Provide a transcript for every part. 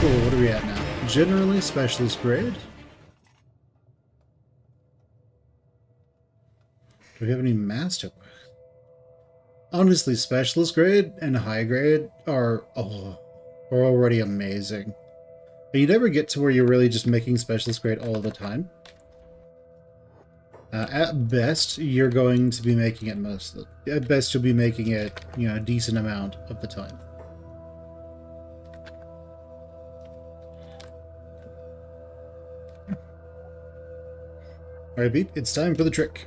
Cool, what are we at now? Generally specialist grade. Do we have any master work? Honestly, specialist grade and high grade are already amazing. But you never get to where you're really just making specialist grade all the time. At best, you're going to be making it at best, you'll be making it, a decent amount of the time. Alright, Beep, it's time for the trick.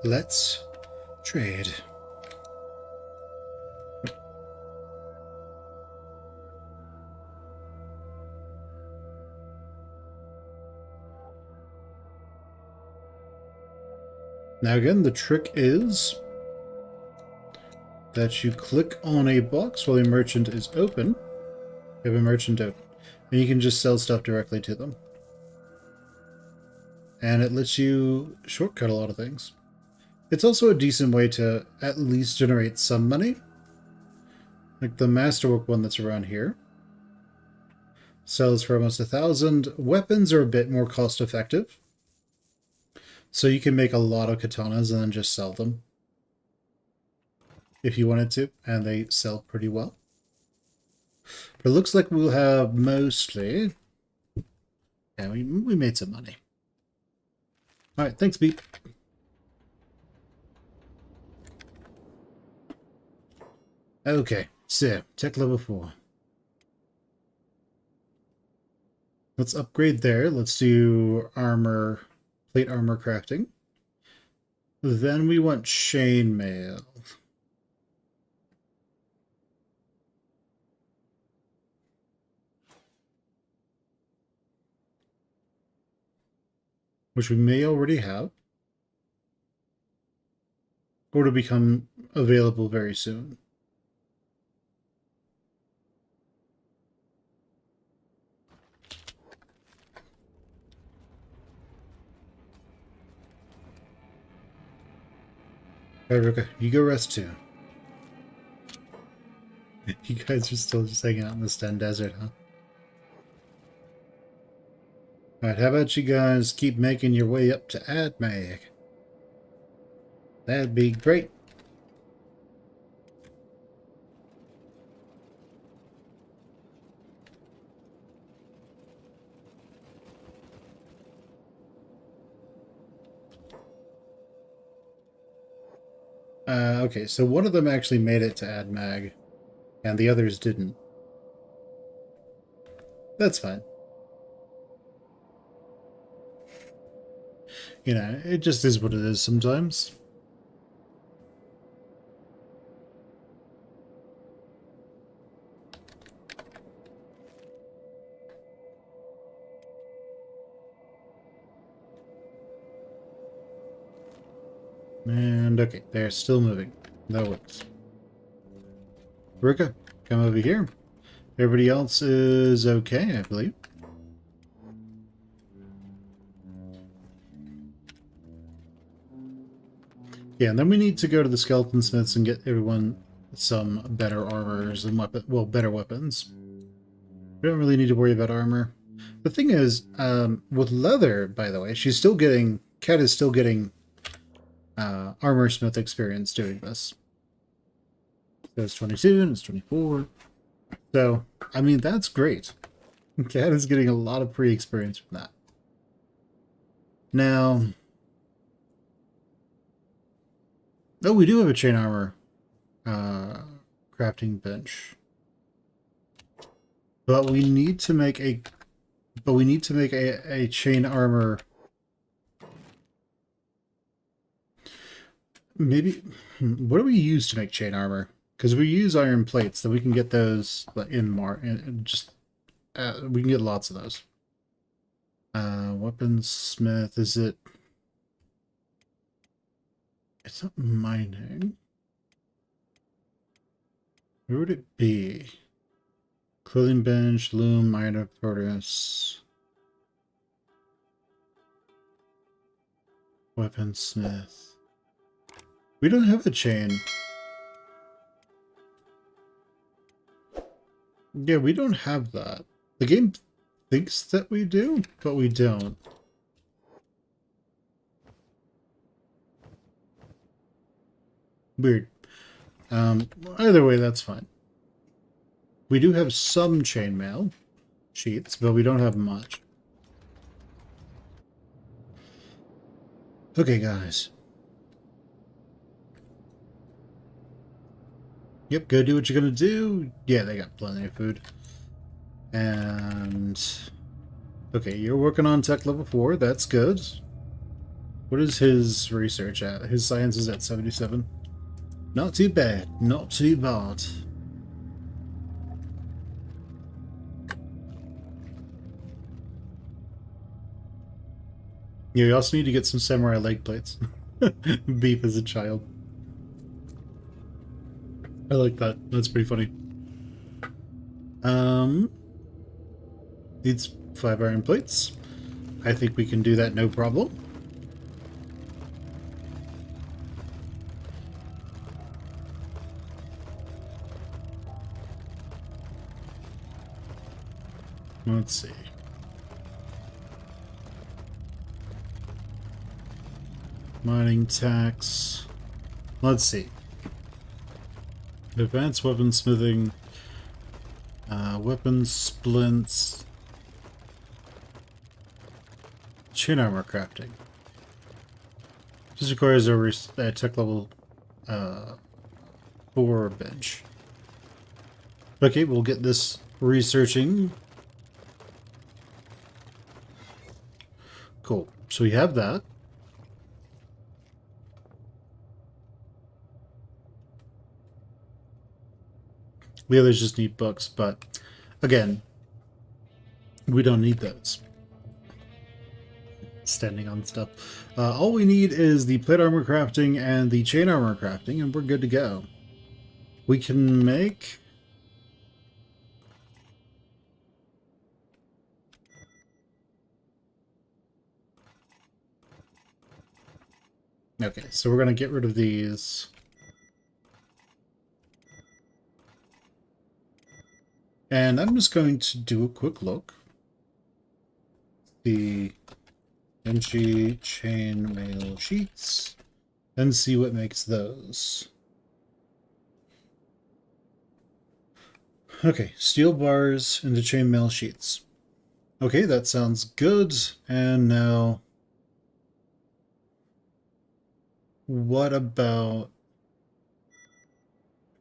Let's trade. Now again, the trick is that you click on a box while a merchant is open. You have a merchant open. And you can just sell stuff directly to them. And it lets you shortcut a lot of things. It's also a decent way to at least generate some money. Like the masterwork one that's around here. Sells for almost 1,000. Weapons are a bit more cost effective. So you can make a lot of katanas and then just sell them. If you wanted to, and they sell pretty well. But it looks like we'll have mostly... Yeah, we made some money. Alright, thanks, Beep. Okay, so, tech level 4. Let's upgrade there. Let's do armor, plate armor crafting. Then we want chainmail. Which we may already have. Or to become available very soon. Alright, Ruka, you go rest too. You guys are still just hanging out in the Sten Desert, huh? Alright, how about you guys keep making your way up to Admag? That'd be great. Okay, so one of them actually made it to Admag, and the others didn't. That's fine. It just is what it is sometimes. And okay, they're still moving. That works. Ruka, come over here. Everybody else is okay, I believe. Yeah, and then we need to go to the skeleton smiths and get everyone some better armors and better weapons. We don't really need to worry about armor. The thing is, with leather, by the way, Cat is still getting armor smith experience doing this. So it's 22 and it's 24. So, I mean, that's great. Cat is getting a lot of pre-experience from that. Now... Oh, we do have a chain armor crafting bench. But we need to make a chain armor. Maybe what do we use to make chain armor? Because we use iron plates, then we can get those we can get lots of those. Weaponsmith, is it? It's not mining. Where would it be? Clothing bench, loom, miner, furnace. Weaponsmith. We don't have a chain. Yeah, we don't have that. The game thinks that we do, but we don't. Weird. Either way, that's fine. We do have some chainmail sheets, but we don't have much. Okay, guys. Yep, go do what you're gonna do. Yeah, they got plenty of food. And... okay, you're working on tech level 4. That's good. What is his research at? His science is at 77. Not too bad. Not too bad. Yeah, you also need to get some samurai leg plates. Beef as a child. I like that. That's pretty funny. Needs 5 iron plates. I think we can do that no problem. Let's see. Mining tax. Let's see. Advanced weaponsmithing. Weapon splints. Chain armor crafting. This requires a tech level 4 bench. Okay, we'll get this researching. Cool. So we have that. The others just need books, but again, we don't need those. Standing on stuff. All we need is the plate armor crafting and the chain armor crafting, and we're good to go. We can make... okay, so we're going to get rid of these. And I'm just going to do a quick look. The Kenshi chainmail sheets. And see what makes those. Okay, steel bars into chainmail sheets. Okay, that sounds good. And now... what about...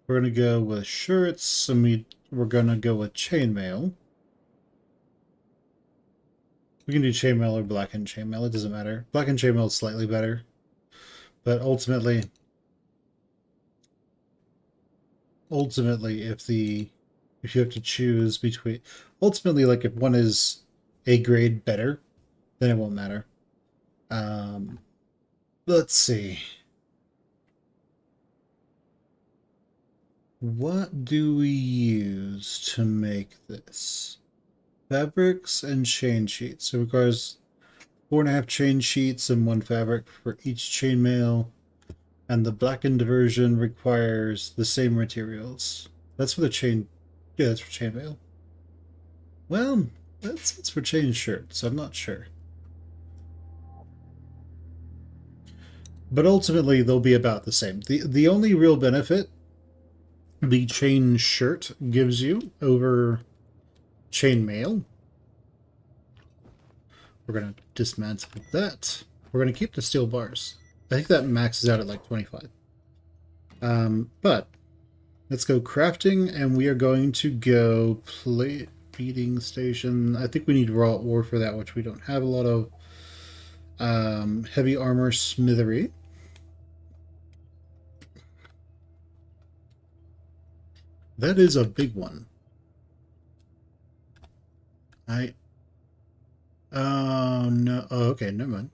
we're going to go with shirts, and we're going to go with chainmail. We can do chainmail or blackened chainmail, it doesn't matter. Blackened chainmail is slightly better. But ultimately, if you have to choose between... ultimately, like, if one is a grade better, then it won't matter. Let's see. What do we use to make this? Fabrics and chain sheets. So it requires 4.5 chain sheets and 1 fabric for each chainmail. And the blackened version requires the same materials. That's for the chain... yeah, that's for chainmail. Well, it's for chain shirts. I'm not sure. But ultimately, they'll be about the same. The only real benefit the chain shirt gives you over chainmail. We're going to dismantle that. We're going to keep the steel bars. I think that maxes out at like 25. But let's go crafting, and we are going to go plate feeding station. I think we need raw ore for that, which we don't have a lot of. Heavy armor smithery. That is a big one. Oh, no. Oh, okay, never mind.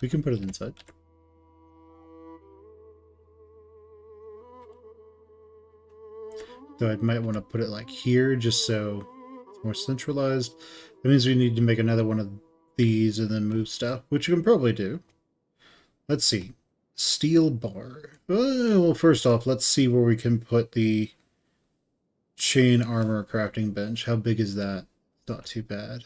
We can put it inside. Though I might want to put it like here, just so it's more centralized. That means we need to make another one of these and then move stuff, which we can probably do. Let's see. Steel bar. Well, first off, let's see where we can put the chain armor crafting bench. How big is that? Not too bad.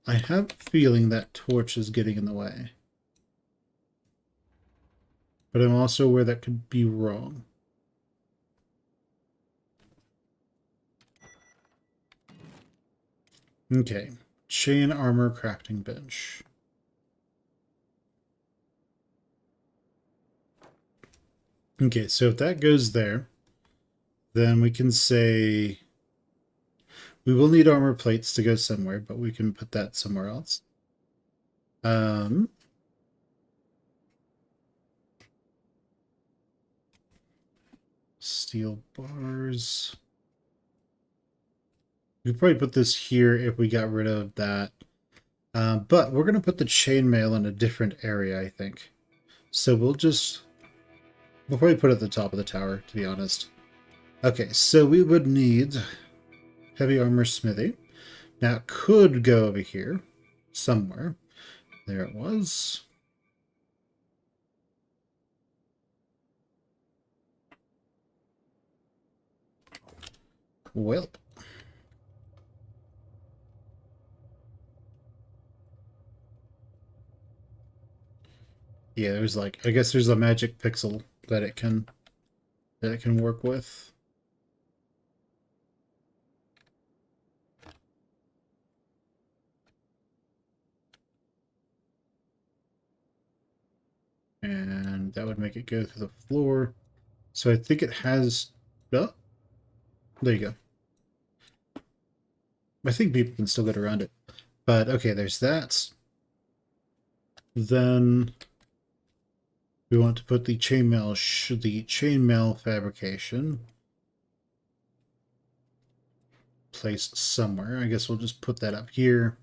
I have a feeling that torch is getting in the way. But I'm also aware that could be wrong. Okay. Chain armor crafting bench. Okay, so if that goes there, then we can say we will need armor plates to go somewhere, but we can put that somewhere else. Steel bars. We could probably put this here if we got rid of that. But we're going to put the chainmail in a different area, I think. So we'll probably put it at the top of the tower, to be honest. Okay, so we would need heavy armor smithy. Now it could go over here somewhere. There it was. Well. Yeah, there's like, I guess there's a magic pixel that it can work with. And that would make it go through the floor. So I think it has... Oh, there you go. I think people can still get around it. But okay, there's that. Then we want to put the chainmail fabrication place somewhere. I guess we'll just put that up here.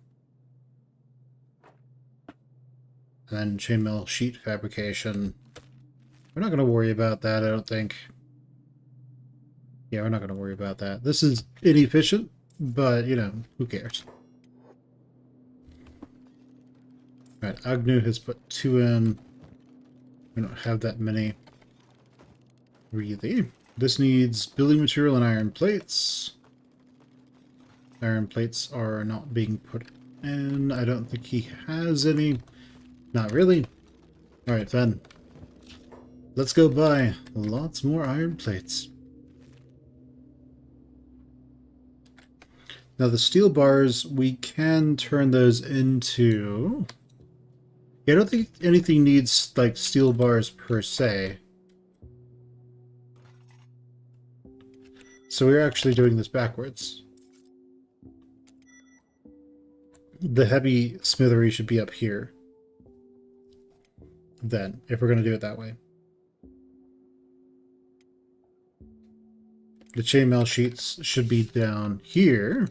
And then chainmail sheet fabrication. We're not going to worry about that, I don't think. Yeah, we're not going to worry about that. This is inefficient, but, you know, who cares? Alright, Agnew has put 2 in. We don't have that many. Really. This needs building material and iron plates. Iron plates are not being put in. I don't think he has any. Not really. Alright, then. Let's go buy lots more iron plates. Now the steel bars, we can turn those into... Yeah, I don't think anything needs, like, steel bars per se. So we're actually doing this backwards. The heavy smithery should be up here. Then, if we're going to do it that way. The chainmail sheets should be down here.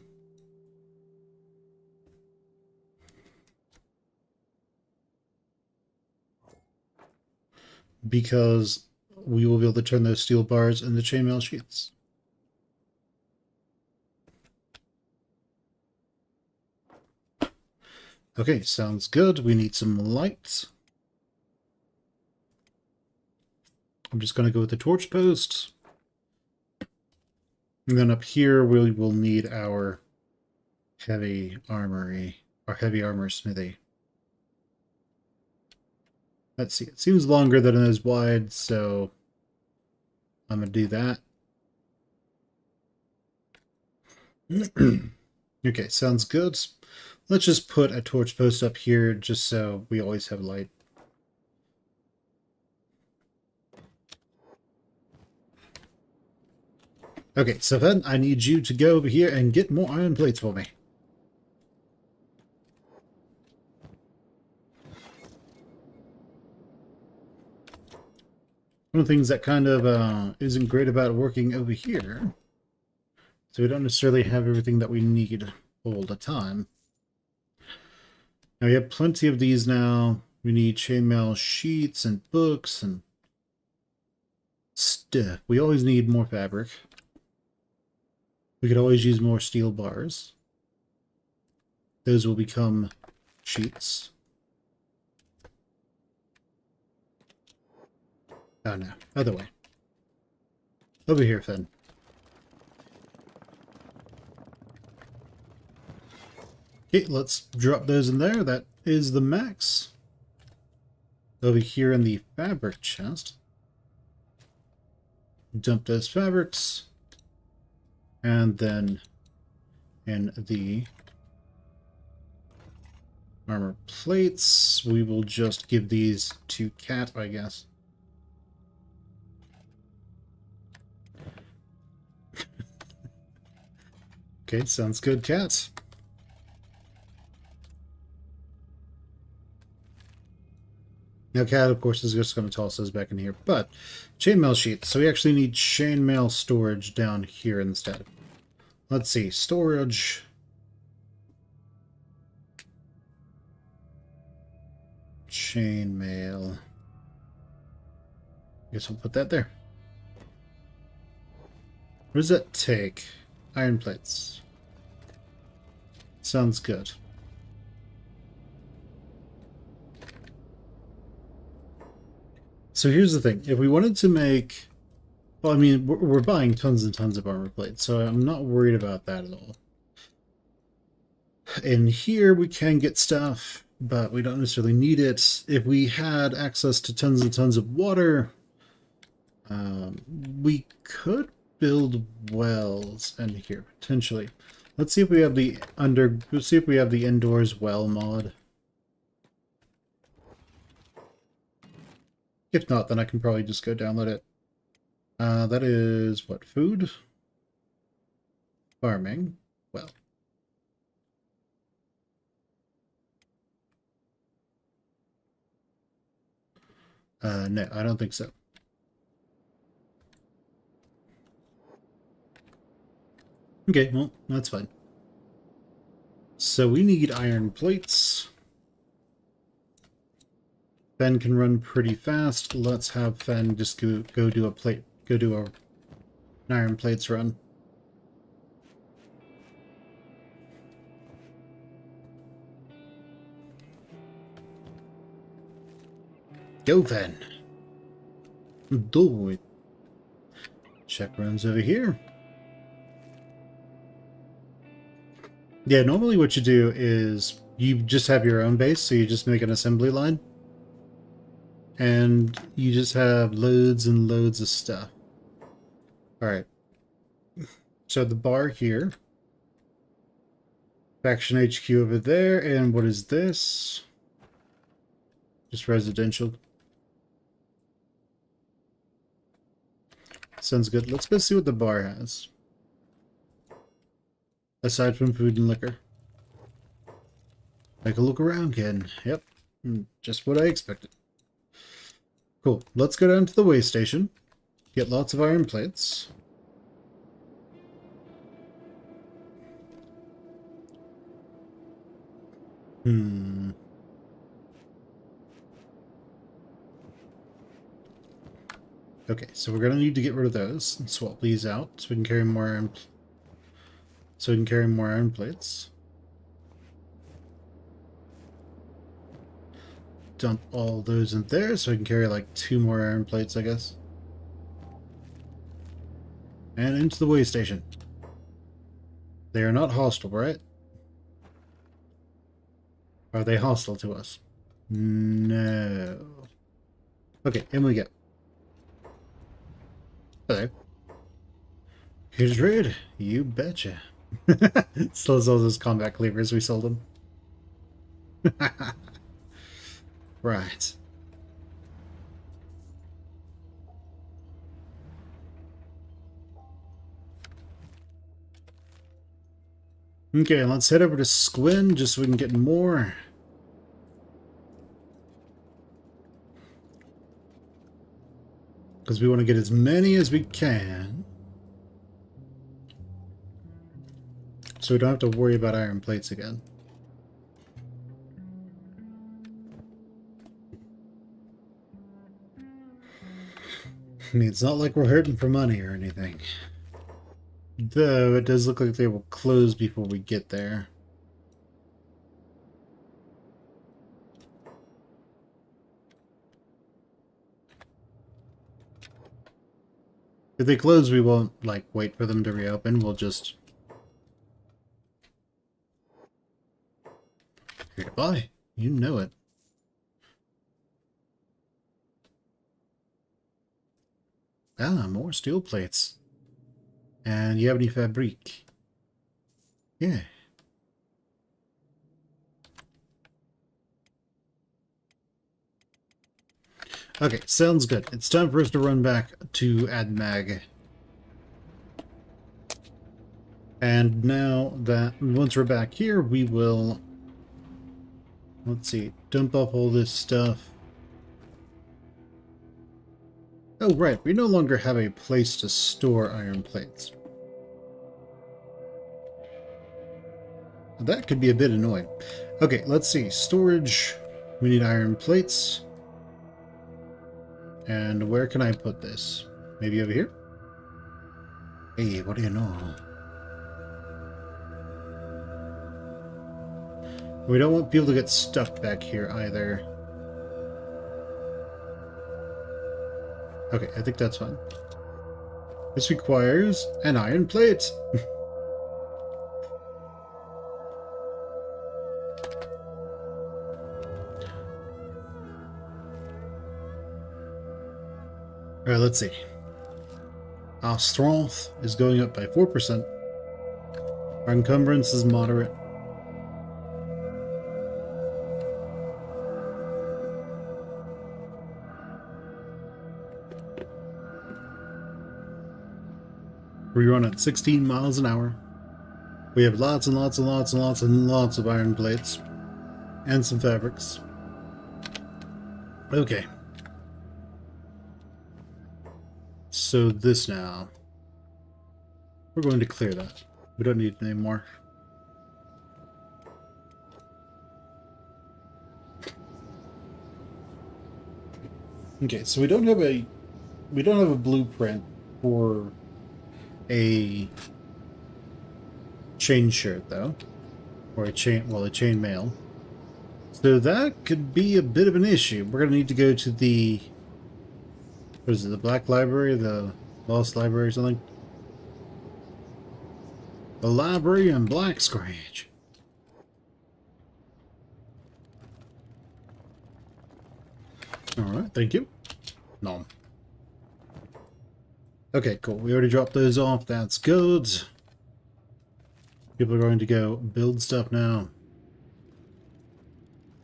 Because we will be able to turn those steel bars into chainmail sheets. Okay, sounds good. We need some lights. I'm just going to go with the torch post. And then up here, we will need our heavy armory, our heavy armor smithy. Let's see, it seems longer than it is wide, so I'm going to do that. Okay, sounds good. Let's just put a torch post up here just so we always have light. Okay, so then I need you to go over here and get more iron plates for me. One of the things that kind of isn't great about working over here, so we don't necessarily have everything that we need all the time. Now we have plenty of these now. We need chainmail sheets and books and stuff. We always need more fabric. We could always use more steel bars. Those will become sheets. Oh no, other way. Over here, Finn. Okay, let's drop those in there. That is the max. Over here in the fabric chest. Dump those fabrics. And then in the armor plates, we will just give these to Cat, I guess. Okay, sounds good, Cat. Now, Cat, of course, is just going to toss those back in here. But, chainmail sheets. So we actually need chainmail storage down here instead. Let's see. Storage. Chainmail. Guess I'll put that there. What does that take? Iron plates. Sounds good. So here's the thing. If we wanted to make... Well, I mean, we're buying tons and tons of armor plates, so I'm not worried about that at all. In here, we can get stuff, but we don't necessarily need it. If we had access to tons and tons of water, we could build wells in here, potentially. Let's see if we have the let's see if we have the indoors well mod. If not, then I can probably just go download it. That is, what, food? Farming. Well. No, I don't think so. Okay, well, that's fine. So we need iron plates. Fen can run pretty fast. Let's have Fen just go do an iron plates run. Go, Fen. Do it. Shek runs over here. Yeah, normally what you do is you just have your own base, so you just make an assembly line. And you just have loads and loads of stuff. Alright. So the bar here. Faction HQ over there. And what is this? Just residential. Sounds good. Let's go see what the bar has. Aside from food and liquor. Take a look around, Ken. Yep. Just what I expected. Cool. Let's go down to the way station. Get lots of iron plates. Okay, so we're gonna need to get rid of those and swap these out so we can carry more iron. So we can carry more iron plates. Dump all those in there so I can carry like 2 more iron plates, I guess. And into the way station. They are not hostile, right? Are they hostile to us? No. Okay, in we go. Hello. Here's Red. You betcha. Still has all those combat cleavers, we sold them. Right. Okay, let's head over to Squin just so we can get more. Because we want to get as many as we can. So we don't have to worry about iron plates again. I mean, it's not like we're hurting for money or anything. Though, it does look like they will close before we get there. If they close, we won't, like, wait for them to reopen. We'll just... Here to buy. You know it. Ah, more steel plates. And you have any fabric? Yeah. Okay, sounds good. It's time for us to run back to AdMag. And now that, once we're back here, we will... Let's see, dump off all this stuff. Oh, right, we no longer have a place to store iron plates. That could be a bit annoying. Okay, let's see. Storage. We need iron plates. And where can I put this? Maybe over here? Hey, what do you know? We don't want people to get stuck back here either. Okay, I think that's fine. This requires an iron plate. Alright, let's see. Our strength is going up by 4%. Our encumbrance is moderate. We run at 16 miles an hour. We have lots and lots and lots and lots and lots of iron plates. And some fabrics. Okay. So this now. We're going to clear that. We don't need it anymore. Okay, so we don't have a blueprint for a chain shirt though. Or a chain mail. So that could be a bit of an issue. We're gonna need to go to the what is it, the Black Library, the Lost Library or something? The library in Black Scratch. Alright, thank you. No. Okay, cool. We already dropped those off. That's good. People are going to go build stuff now.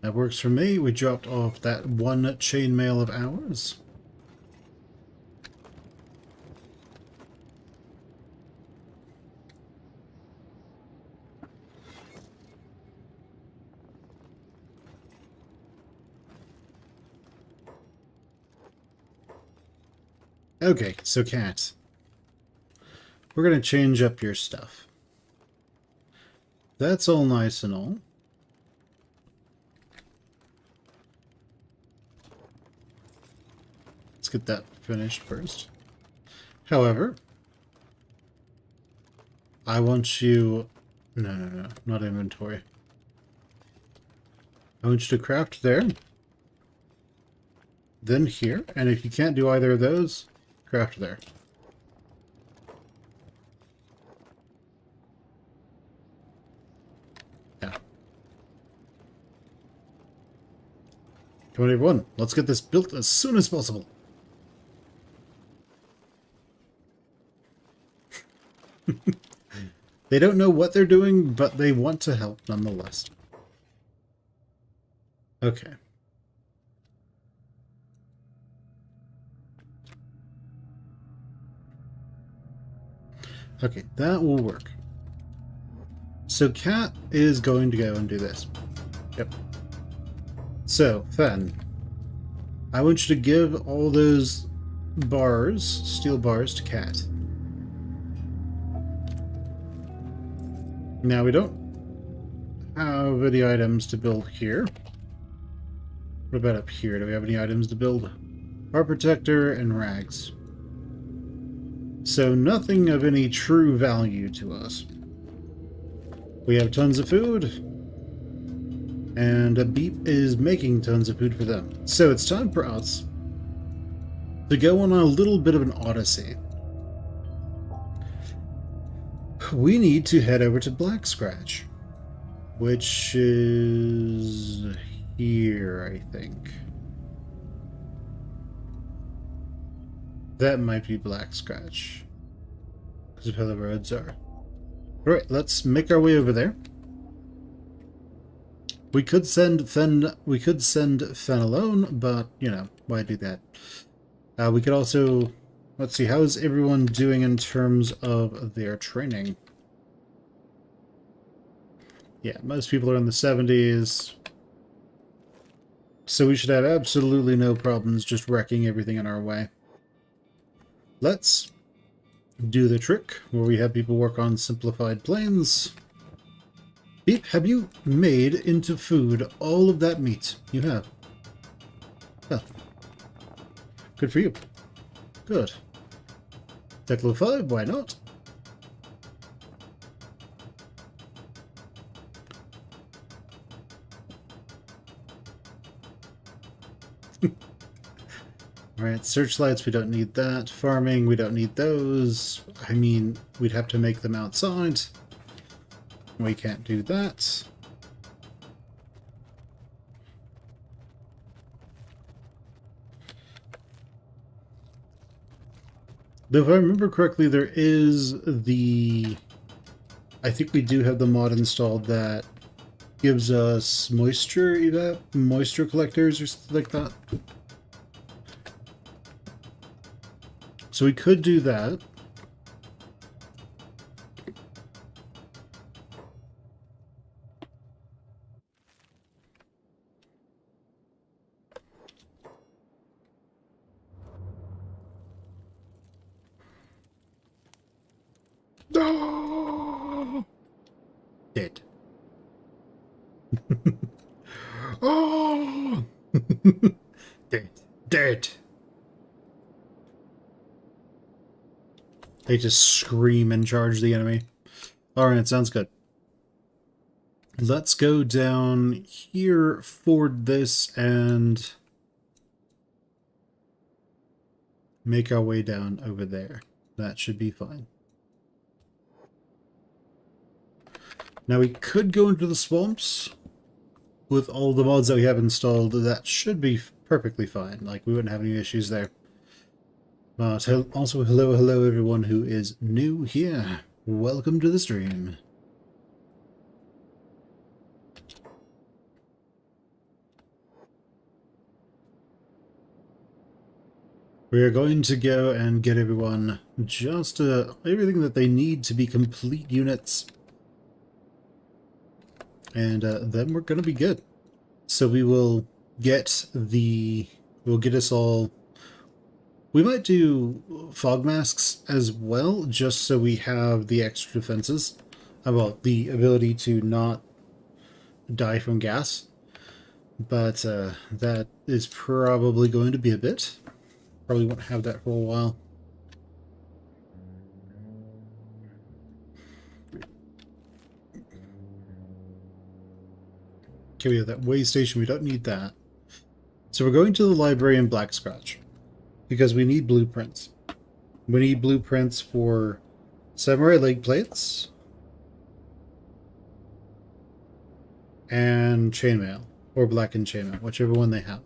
That works for me. We dropped off that one chainmail of ours. Okay, so Cat, we're going to change up your stuff. That's all nice and all. Let's get that finished first. However, I want you... No, not inventory. I want you to craft there. Then here. And if you can't do either of those, craft there. Yeah. Come on, everyone. Let's get this built as soon as possible. They don't know what they're doing, but they want to help nonetheless. Okay. Okay, that will work. So Cat is going to go and do this. Yep. So, Fen, I want you to give all those bars, steel bars, to Cat. Now, we don't have any items to build here. What about up here? Do we have any items to build? Heart protector and rags. So nothing of any true value to us. We have tons of food. And a Beep is making tons of food for them. So it's time for us to go on a little bit of an odyssey. we need to head over to Black Scratch, which is here, I think. That might be Black Scratch, because of how the roads are. Alright, let's make our way over there. We could send Fen alone, but, you know, why do that? We could also... Let's see, how is everyone doing in terms of their training? Yeah, most people are in the 70s. So we should have absolutely no problems just wrecking everything in our way. Let's do the trick where we have people work on simplified planes. Beep, have you made into food all of that meat? You have. Oh. Good for you. Good. Techlo 5, why not? Alright, searchlights, we don't need that. Farming, we don't need those. I mean, we'd have to make them outside. We can't do that. Though if I remember correctly, there is the... I think we do have the mod installed that gives us moisture collectors or something like that. So we could do that. Oh! Dead. Oh! Dead. Dead. They just scream and charge the enemy. Alright, sounds good. Let's go down here, ford this, and make our way down over there. That should be fine. Now we could go into the swamps with all the mods that we have installed. That should be perfectly fine. Like, we wouldn't have any issues there. But also, hello everyone who is new here. Welcome to the stream. We are going to go and get everyone just everything that they need to be complete units. And then we're going to be good. So we will get we'll get us all... We might do fog masks as well, just so we have the extra defenses. Well, the ability to not die from gas. But that is probably going to be a bit. Probably won't have that for a while. Okay, we have that way station. We don't need that. So we're going to the library in Black Scratch. Because we need blueprints. We need blueprints for samurai leg plates and chainmail, or blackened chainmail, whichever one they have.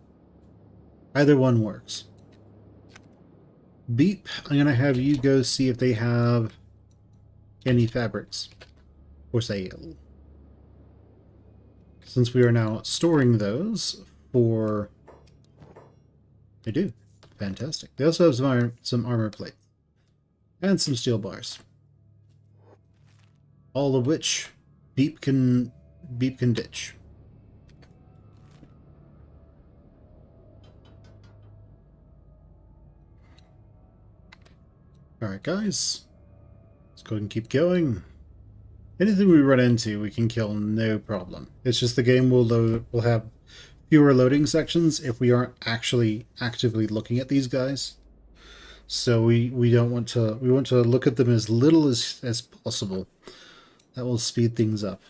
Either one works. Beep, I'm gonna have you go see if they have any fabrics for sale. Since we are now storing those for... They do. Fantastic. They also have some armor plate. And some steel bars. All of which Beep can ditch. Alright guys. Let's go ahead and keep going. Anything we run into we can kill no problem. It's just the game will have fewer loading sections if we aren't actually actively looking at these guys. So we don't want to... We want to look at them as little as possible. That will speed things up.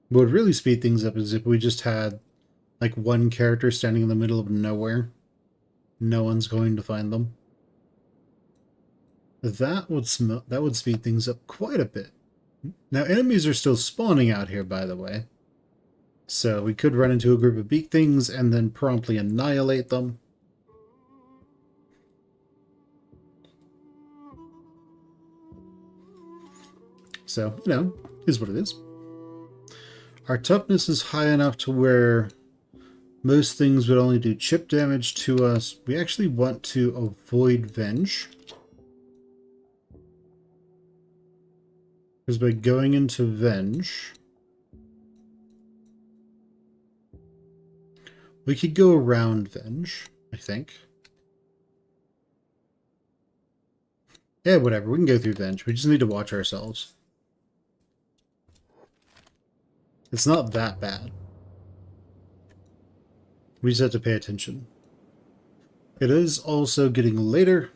What would really speed things up is if we just had like one character standing in the middle of nowhere. No one's going to find them. That would speed things up quite a bit. Now, enemies are still spawning out here, by the way. So we could run into a group of beak things and then promptly annihilate them. So, you know, is what it is. Our toughness is high enough to where most things would only do chip damage to us. We actually want to avoid Venge. Because by going into Venge, we could go around Venge, I think. Yeah, whatever. We can go through Venge. We just need to watch ourselves. It's not that bad. We just have to pay attention. It is also getting later.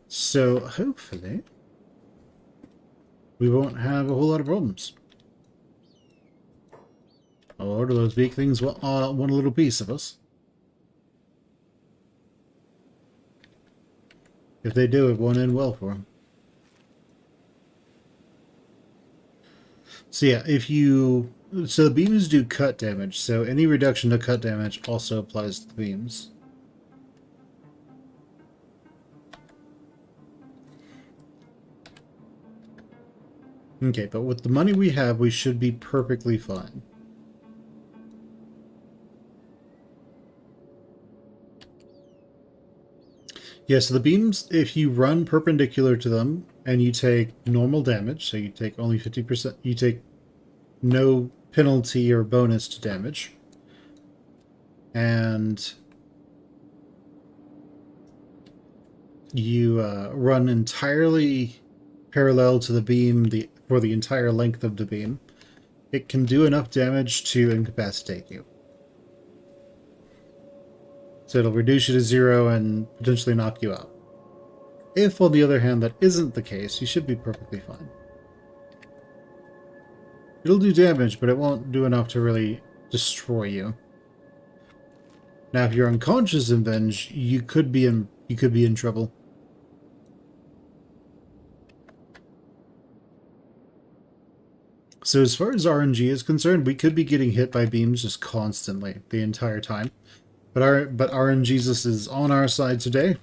So hopefully we won't have a whole lot of problems. Or do those big things want a little piece of us? If they do, it won't end well for them. So yeah, so the beams do cut damage, so any reduction to cut damage also applies to the beams. Okay, but with the money we have, we should be perfectly fine. Yeah, so the beams, if you run perpendicular to them and you take normal damage, so you take only 50%, you take no penalty or bonus to damage, and you run entirely parallel to the beam for the entire length of the beam, it can do enough damage to incapacitate you. So it'll reduce you to 0 and potentially knock you out. If, on the other hand, that isn't the case, you should be perfectly fine. It'll do damage, but it won't do enough to really destroy you. Now, if you're unconscious in Venge, you could be in trouble. So as far as RNG is concerned, we could be getting hit by beams just constantly the entire time. But RNGesus is on our side today.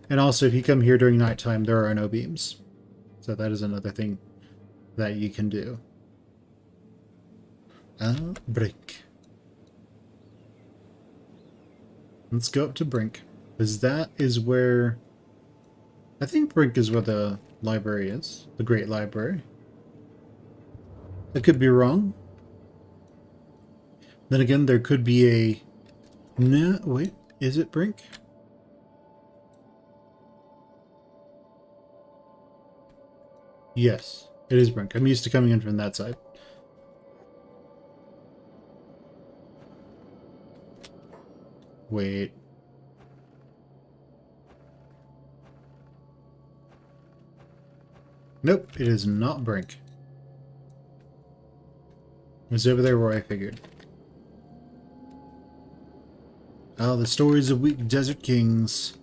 And also, if you come here during nighttime, there are no beams. So that is another thing that you can do. Brink. Let's go up to Brink. Because that is where... I think Brink is where the library is. The Great Library. I could be wrong. Then again, there could be a... No, wait. Is it Brink? Yes, it is Brink. I'm used to coming in from that side. Wait. Nope, it is not Brink. It's over there where I figured. Oh, the stories of weak desert kings.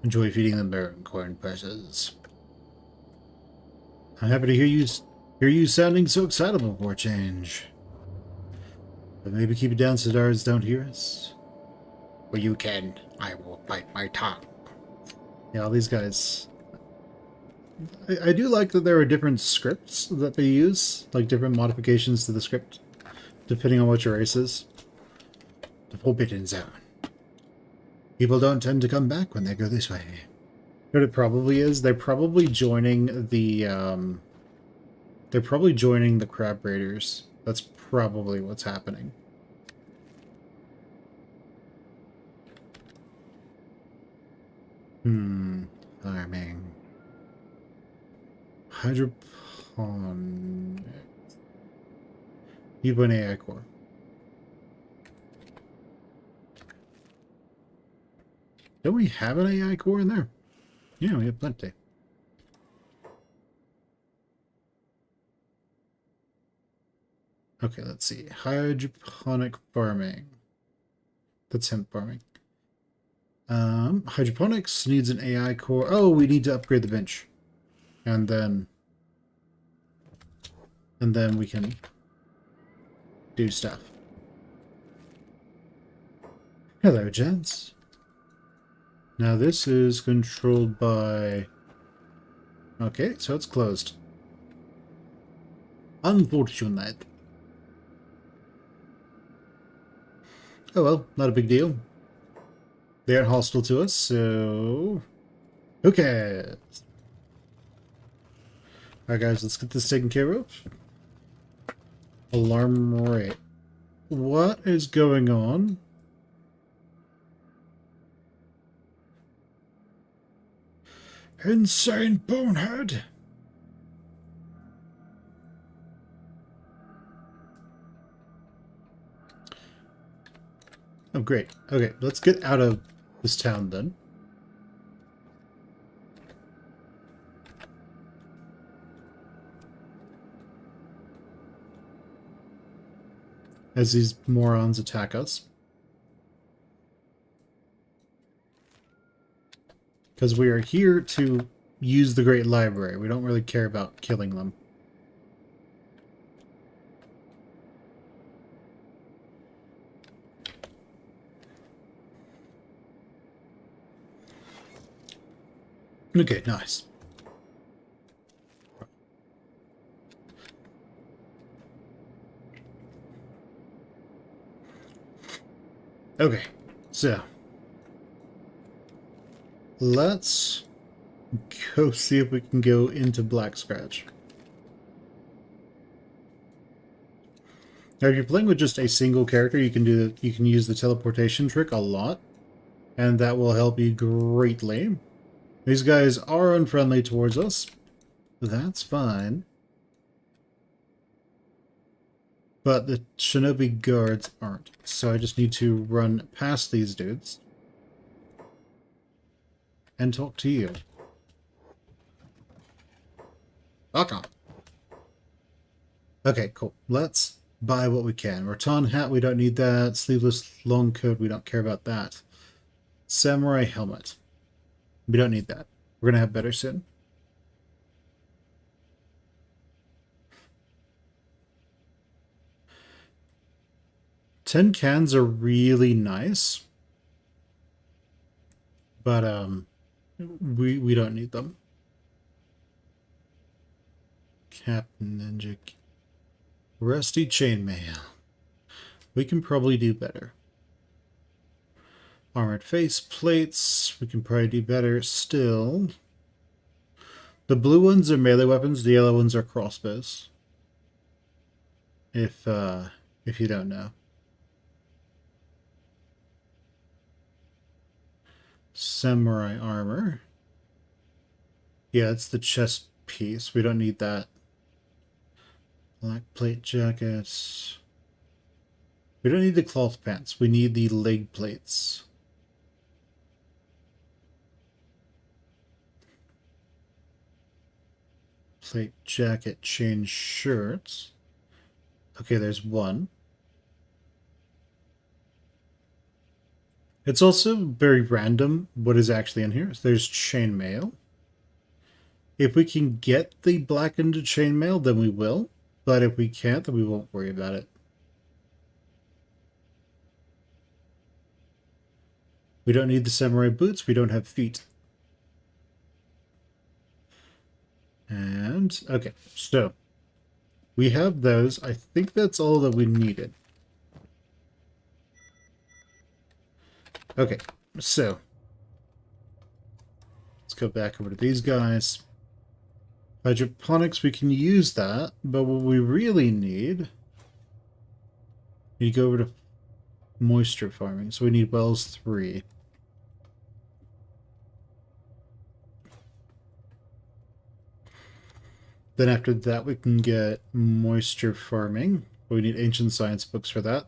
Enjoy feeding them their corn purses. I'm happy to hear you sounding so excitable for a change. But maybe keep it down so Dars don't hear us. Well, you can. I will bite my tongue. Yeah, all these guys. I do like that there are different scripts that they use, like different modifications to the script, depending on what your race is. The Forbidden Zone. People don't tend to come back when they go this way. You know what it probably is? They're probably joining the crab raiders. That's probably what's happening. Farming. Hydroponic. You put an AI core. Don't we have an AI core in there? Yeah, we have plenty. Okay, let's see. Hydroponic farming. That's hemp farming. Hydroponics needs an AI core. Oh, we need to upgrade the bench. And then we can do stuff. Hello, gents. Now this is controlled by... Okay, so it's closed. Unfortunate. Oh well, not a big deal. They aren't hostile to us, so... Who cares? Alright guys, let's get this taken care of. Alarm rate. What is going on? Insane bonehead! Oh, great. Okay, let's get out of this town then. As these morons attack us. Because we are here to use the Great Library. We don't really care about killing them. Okay, nice. Okay, so let's go see if we can go into Black Scratch. Now, if you're playing with just a single character, you can use the teleportation trick a lot, and that will help you greatly. These guys are unfriendly towards us. That's fine. But the shinobi guards aren't. So I just need to run past these dudes and talk to you. Okay. Okay, cool. Let's buy what we can. Rattan hat, we don't need that. Sleeveless long coat, we don't care about that. Samurai helmet. We don't need that. We're going to have better soon. Tin cans are really nice. But, we don't need them. Captain Ninja. Rusty chainmail. We can probably do better. Armored face plates. We can probably do better still. The blue ones are melee weapons. The yellow ones are crossbows. If you don't know. Samurai armor. Yeah, it's the chest piece. We don't need that. Black plate jackets. We don't need the cloth pants. We need the leg plates. Plate jacket, chain shirts. Okay, there's one. It's also very random what is actually in here. So there's chainmail. If we can get the blackened chainmail, then we will. But if we can't, then we won't worry about it. We don't need the samurai boots. We don't have feet. And, okay, so we have those. I think that's all that we needed. Okay, so let's go back over to these guys. Hydroponics, we can use that, but what we really need, we go over to moisture farming. So we need wells 3. Then after that, we can get moisture farming. We need ancient science books for that.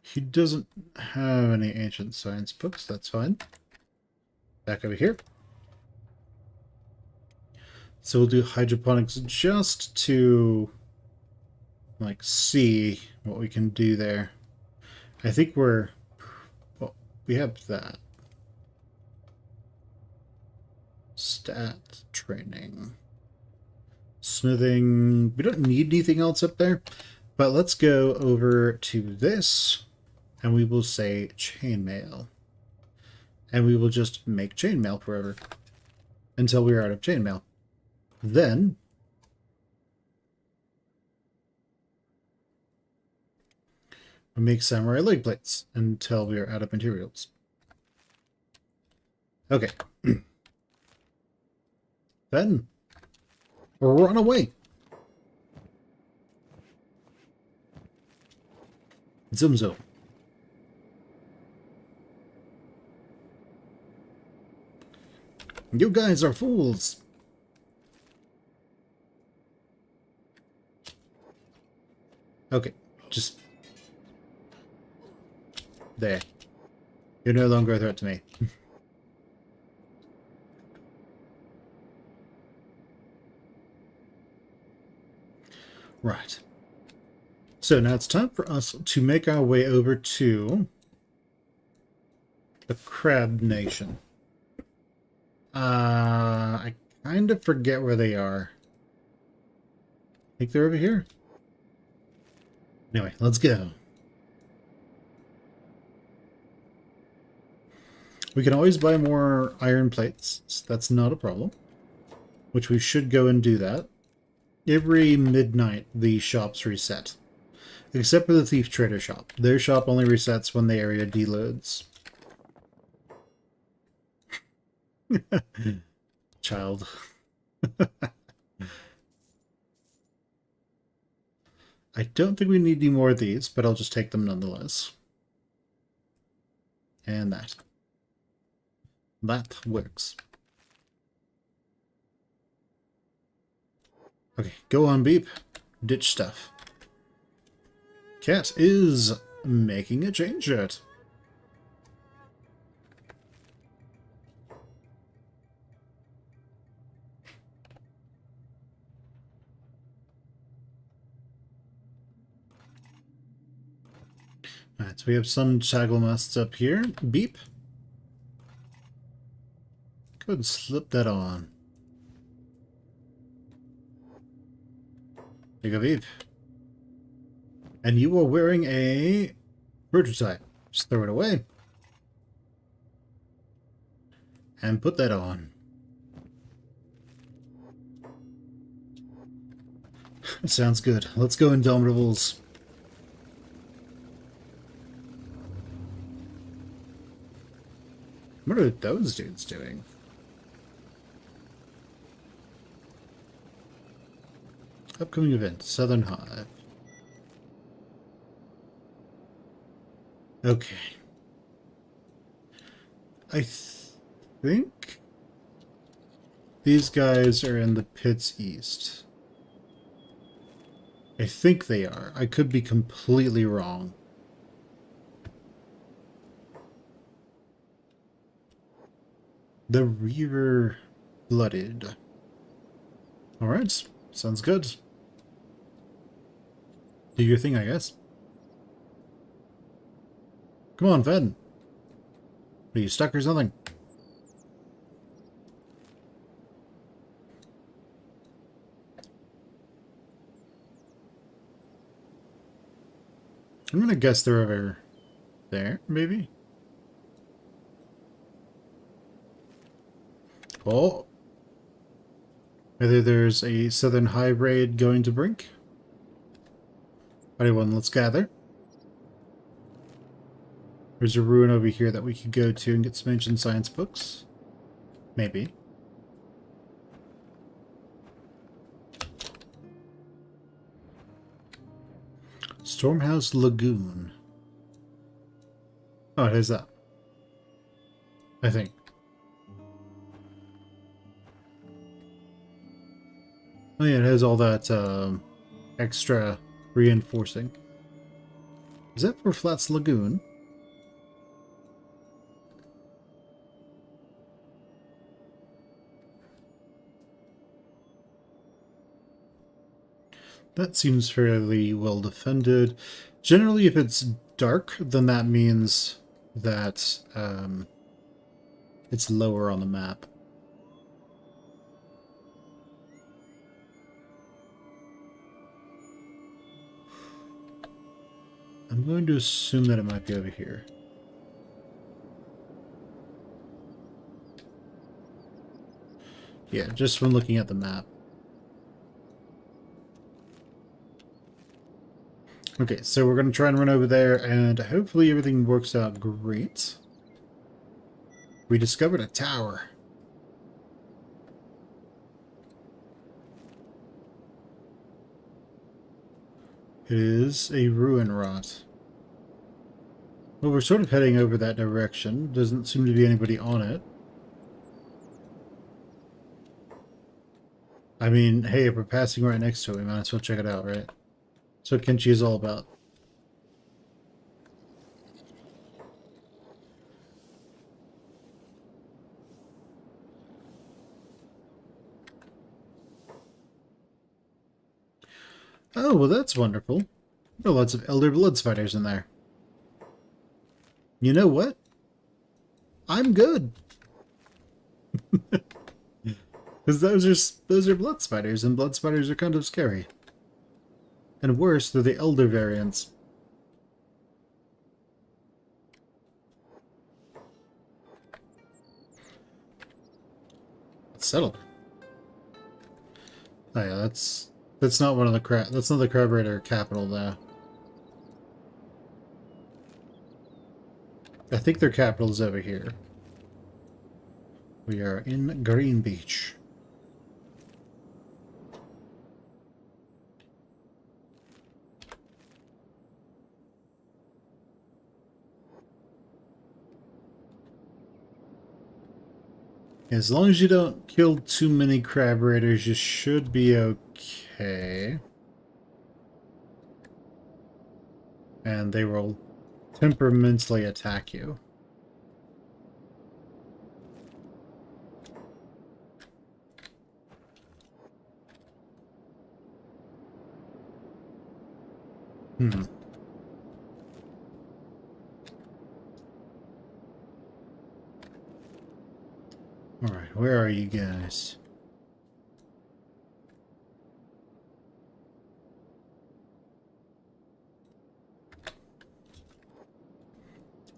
He doesn't have any ancient science books. That's fine. Back over here. So we'll do hydroponics just to like see what we can do there. I think well, we have that. Stat training. Smithing. We don't need anything else up there. But let's go over to this, and we will say chainmail. And we will just make chainmail forever until we are out of chainmail. Then we make samurai leg plates until we are out of materials. Okay. Then run away. Zoom zoom. You guys are fools. Okay, just there. You're no longer a threat to me. Right. So now it's time for us to make our way over to the Crab Nation. I kind of forget where they are. I think they're over here. Anyway, let's go. We can always buy more iron plates, so that's not a problem. Which we should go and do that. Every midnight, the shops reset. Except for the Thief Trader shop. Their shop only resets when the area deloads. Child. I don't think we need any more of these, but I'll just take them nonetheless. And that. That works. Okay, go on, Beep. Ditch stuff. Cat is making a chain shirt. Alright, so we have some toggle masts up here. Beep. Go ahead and slip that on. There you go, Beep. And you are wearing a prototype. Just throw it away. And put that on. Sounds good. Let's go, Indomitables. What are those dudes doing? Upcoming event, Southern Hive. Okay. I think these guys are in the pits east. I think they are. I could be completely wrong. The Reaver Blooded. Alright, sounds good. Do your thing, I guess. Come on, Fed. Are you stuck or something? I'm gonna guess they're over there, maybe? Oh. Whether there's a Southern Hive raid going to Brink? Everyone, let's gather. There's a ruin over here that we could go to and get some ancient science books. Maybe. Stormhouse Lagoon. Oh, it has that. I think. Oh yeah, it has all that extra reinforcing. Is that for Flats Lagoon? That seems fairly well defended. Generally, if it's dark, then that means that it's lower on the map. I'm going to assume that it might be over here. Yeah, just from looking at the map. Okay, so we're going to try and run over there, and hopefully everything works out great. We discovered a tower. It is a ruin rot. Well, we're sort of heading over that direction. Doesn't seem to be anybody on it. I mean, hey, if we're passing right next to it, we might as well check it out, right? That's what Kenshi is all about. Oh, well that's wonderful. There are lots of Elder Blood Spiders in there. You know what? I'm good. Because those are blood spiders, and blood spiders are kind of scary. And worse, they're the elder variants. Let's settle. Oh yeah, that's not one of the crab. That's not the Crab Raider capital though. I think their capital is over here. We are in Green Beach. As long as you don't kill too many crab raiders, you should be okay. And they will temperamentally attack you. Alright, where are you guys?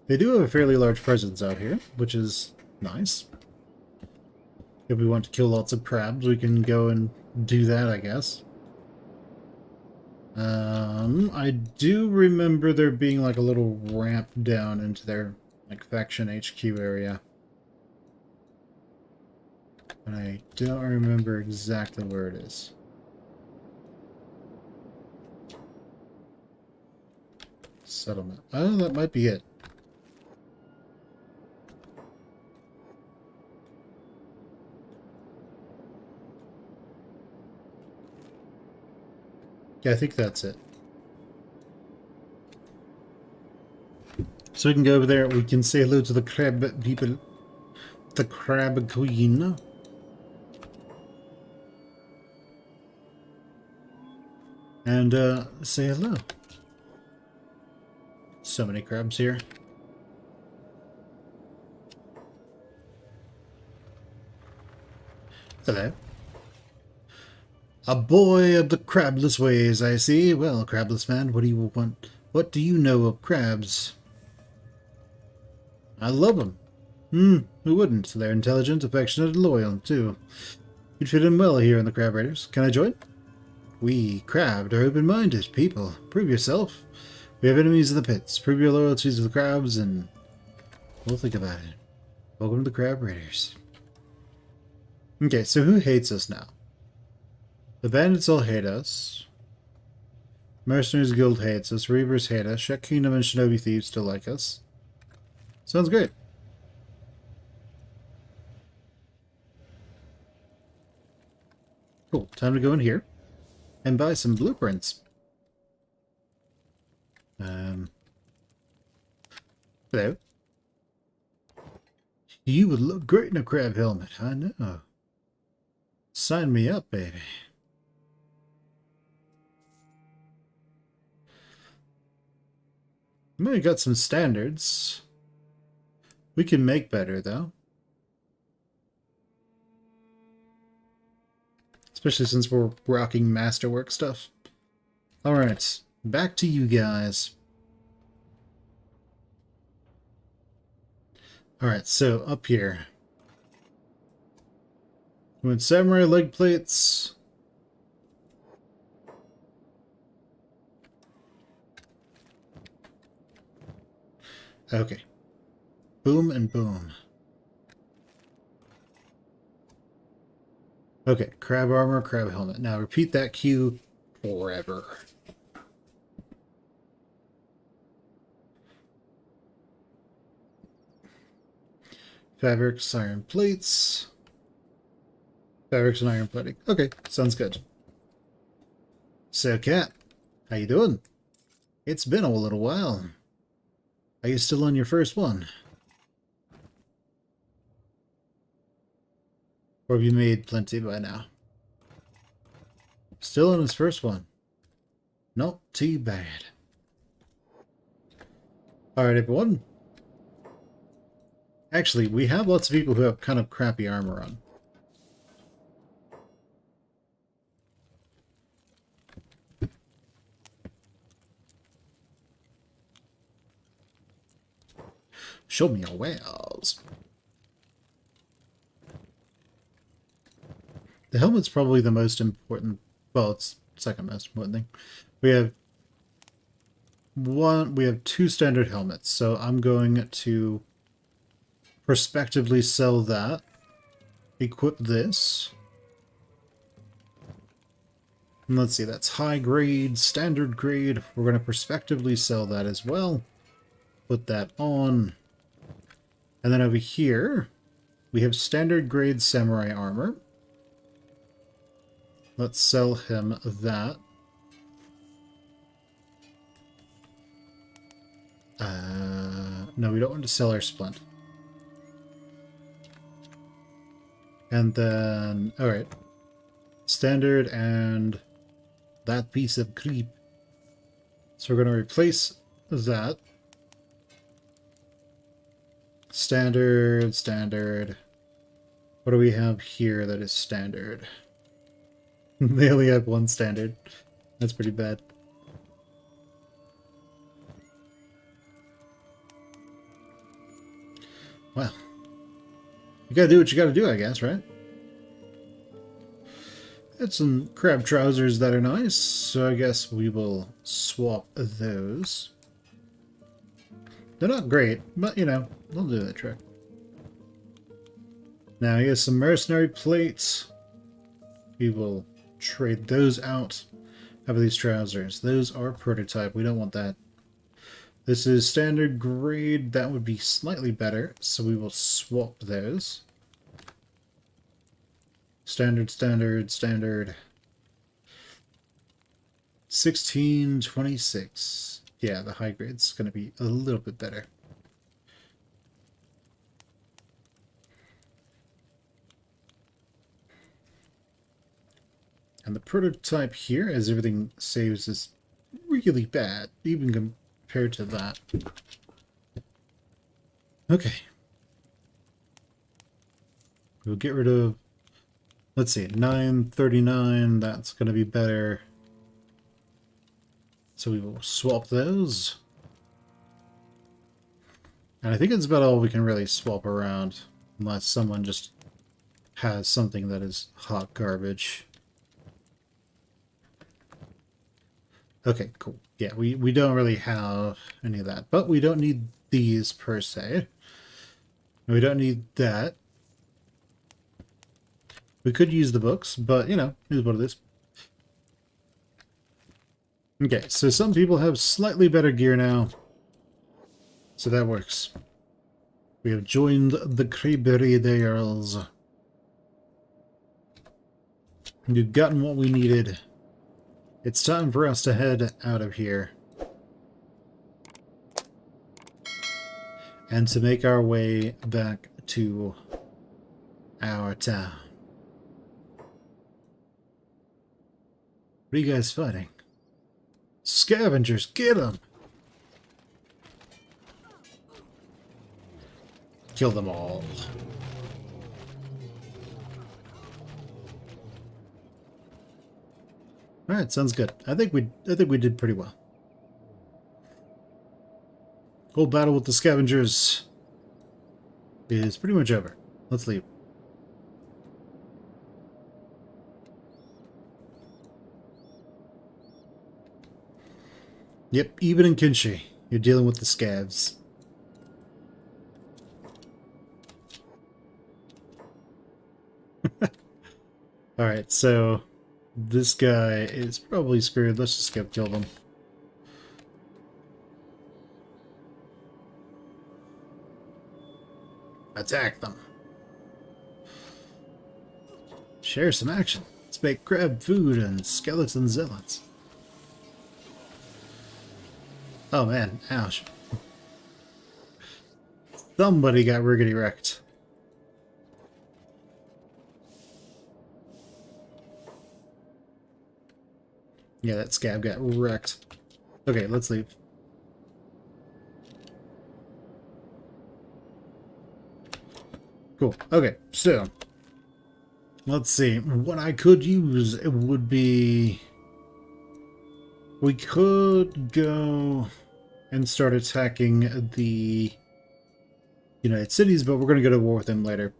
They do have a fairly large presence out here, which is nice. If we want to kill lots of crabs, we can go and do that, I guess. I do remember there being like a little ramp down into their like faction HQ area. But I don't remember exactly where it is. Settlement. Oh, that might be it. Yeah, I think that's it. So we can go over there, we can say hello to the crab people. The crab queen. And say hello. So many crabs here. Hello. A boy of the crabless ways, I see. Well, crabless man, what do you want? What do you know of crabs? I love them. Who wouldn't? They're intelligent, affectionate, and loyal, too. You'd fit in well here in the Crab Raiders. Can I join? We, crabbed, are open-minded people. Prove yourself. We have enemies in the pits. Prove your loyalty to the crabs, and we'll think about it. Welcome to the Crab Raiders. Okay, so who hates us now? The bandits all hate us. Mercenaries Guild hates us. Reavers hate us. Shek Kingdom and Shinobi Thieves still like us. Sounds great. Cool. Time to go in here and buy some blueprints. Hello. You would look great in a crab helmet. I know. Sign me up, baby. We got some standards. We can make better, though. Especially since we're rocking masterwork stuff. Alright, back to you guys. Alright, so up here. We want samurai leg plates. Okay. Boom and boom. Okay, crab armor, crab helmet. Now repeat that cue forever. Fabrics, iron plates. Fabrics and iron plating. Okay, sounds good. So, Cat, how you doing? It's been a little while. Are you still on your first one? Or have you made plenty by now? Still on his first one. Not too bad. Alright, everyone. Actually, we have lots of people who have kind of crappy armor on. Show me your wares. The helmet's probably the most important. Well, it's second most important thing. We have two standard helmets, so I'm going to prospectively sell that. Equip this. And let's see, that's high grade, standard grade. We're going to prospectively sell that as well. Put that on. And then over here, we have standard grade samurai armor. Let's sell him that. No, we don't want to sell our splint. And then, alright. Standard and that piece of creep. So we're going to replace that. Standard, standard. What do we have here that is standard? They only have one standard. That's pretty bad. Well, you gotta do what you gotta do, I guess, right? Got some crab trousers that are nice, so I guess we will swap those. They're not great, but, you know, they'll do the trick. Now, here's some mercenary plates. We will trade those out. How about these trousers? Those are prototype. We don't want that. This is standard grade. That would be slightly better, so we will swap those. Standard, standard, standard. 1626. Yeah, the high grade's going to be a little bit better. And the prototype here, as everything saves, is really bad, even compared to that. Okay. We'll get rid of, let's see, 939. That's going to be better. So we will swap those. And I think it's about all we can really swap around, unless someone just has something that is hot garbage. Okay, cool. Yeah, we don't really have any of that, but we don't need these per se. We don't need that. We could use the books, but, you know, here's what it is. Okay, so some people have slightly better gear now. So that works. We have joined the Craberiders. We've gotten what we needed. It's time for us to head out of here. And to make our way back to our town. What are you guys fighting? Scavengers, get them! Kill them all. Alright, sounds good. I think we did pretty well. Whole battle with the scavengers is pretty much over. Let's leave. Yep, even in Kenshi, you're dealing with the scavs. Alright, so this guy is probably screwed. Let's just go kill them. Attack them. Share some action. Let's make crab food and skeleton zealots. Oh man, ouch. Somebody got riggedy wrecked. Yeah, that scab got wrecked. Okay, let's leave. Cool. Okay, so let's see. What I could use, it would be... We could go and start attacking the United Cities, but we're going to go to war with them later.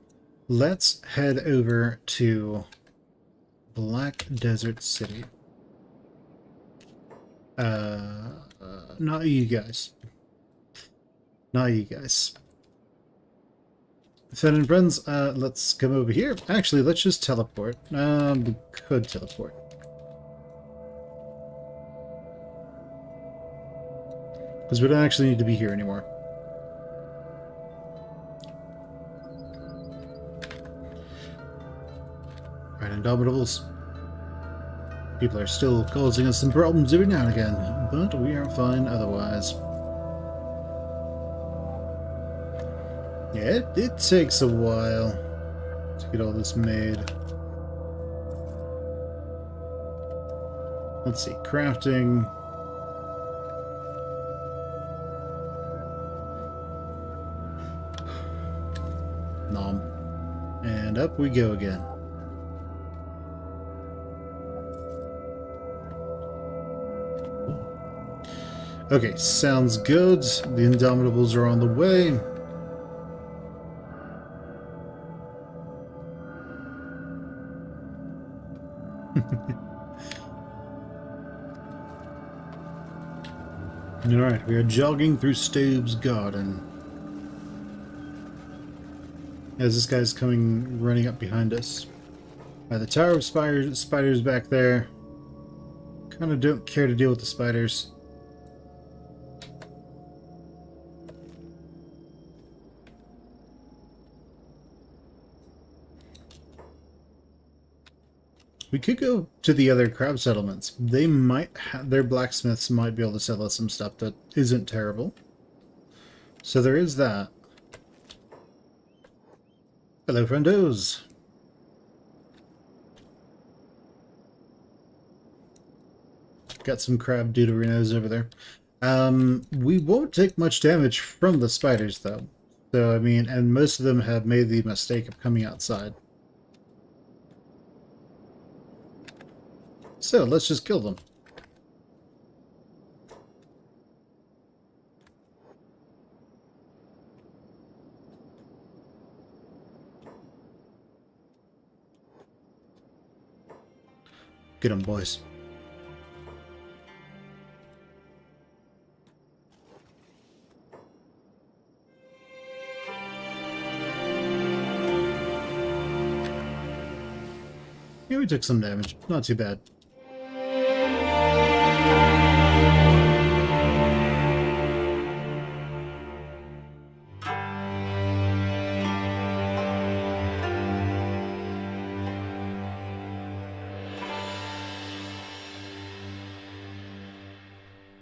Let's head over to Black Desert City. Not you guys. Not you guys. Friend and friends, let's come over here. Actually, let's just teleport. We could teleport. Because we don't actually need to be here anymore. Right, Indomitables. People are still causing us some problems every now and again, but we are fine otherwise. Yeah, it takes a while to get all this made. Let's see, crafting. Nom. And up we go again. Okay, sounds good. The Indomitables are on the way. Alright, we are jogging through Stove's garden. As this guy's coming, running up behind us. The Tower of Spiders back there. Kind of don't care to deal with the spiders. We could go to the other crab settlements. They might their blacksmiths might be able to sell us some stuff that isn't terrible. So there is that. Hello, friendos. Got some crab deuterinos over there. We won't take much damage from the spiders, though. So, I mean, and most of them have made the mistake of coming outside. So, let's just kill them. Get them, boys. Yeah, we took some damage. Not too bad.